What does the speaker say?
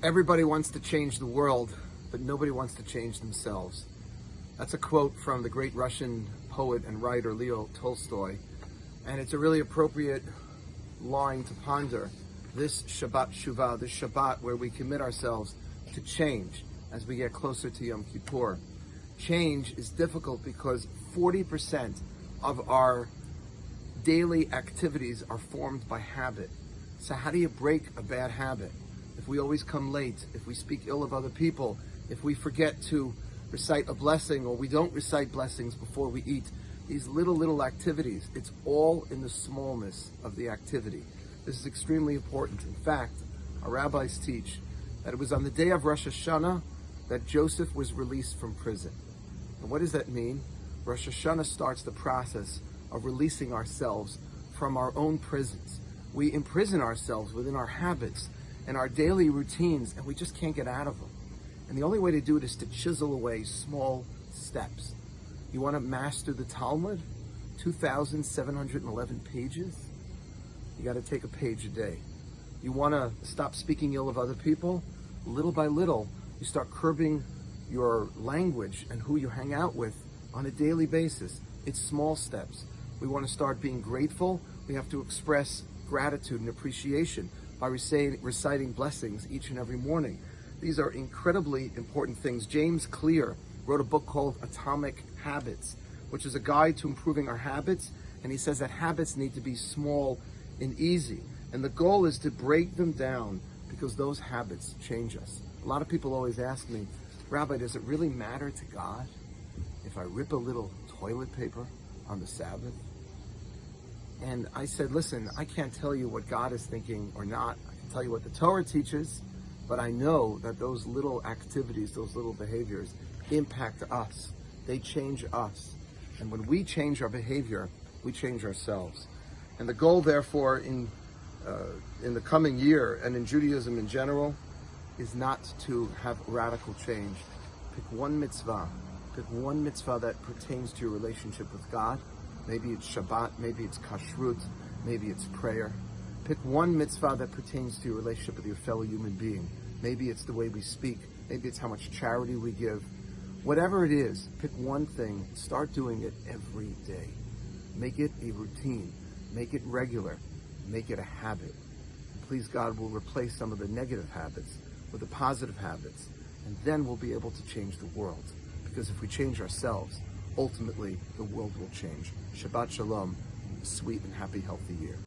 Everybody wants to change the world, but nobody wants to change themselves. That's a quote from the great Russian poet and writer Leo Tolstoy, and it's a really appropriate line to ponder this Shabbat Shuva, this Shabbat where we commit ourselves to change as we get closer to Yom Kippur. Change is difficult because 40% of our daily activities are formed by habit. So how do you break a bad habit? If we always come late, if we speak ill of other people, if we forget to recite a blessing or we don't recite blessings before we eat, these little activities, it's all in the smallness of the activity. This is extremely important. In fact, our rabbis teach that it was on the day of Rosh Hashanah that Joseph was released from prison. And what does that mean? Rosh Hashanah starts the process of releasing ourselves from our own prisons. We imprison ourselves within our habits and our daily routines, and we just can't get out of them. And the only way to do it is to chisel away small steps. You want to master the Talmud, 2,711 pages? You got to take a page a day. You want to stop speaking ill of other people? Little by little, you start curbing your language and who you hang out with on a daily basis. It's small steps. We want to start being grateful. We have to express gratitude and appreciation by reciting blessings each and every morning. These are incredibly important things. James Clear wrote a book called Atomic Habits, which is a guide to improving our habits. And he says that habits need to be small and easy. And the goal is to break them down because those habits change us. A lot of people always ask me, Rabbi, does it really matter to God if I rip a little toilet paper on the Sabbath? And I said, listen, I can't tell you what God is thinking or not. I can tell you what the Torah teaches, but I know that those little activities, those little behaviors impact us. They change us. And when we change our behavior, we change ourselves. And the goal, therefore, in the coming year and in Judaism in general, is not to have radical change. Pick one mitzvah. Pick one mitzvah that pertains to your relationship with God. Maybe it's Shabbat, maybe it's kashrut, maybe it's prayer. Pick one mitzvah that pertains to your relationship with your fellow human being. Maybe it's the way we speak. Maybe it's how much charity we give. Whatever it is, pick one thing. Start doing it every day. Make it a routine. Make it regular. Make it a habit. And please God will replace some of the negative habits with the positive habits. And then we'll be able to change the world. Because if we change ourselves, ultimately, the world will change. Shabbat Shalom, and a sweet and happy, healthy year.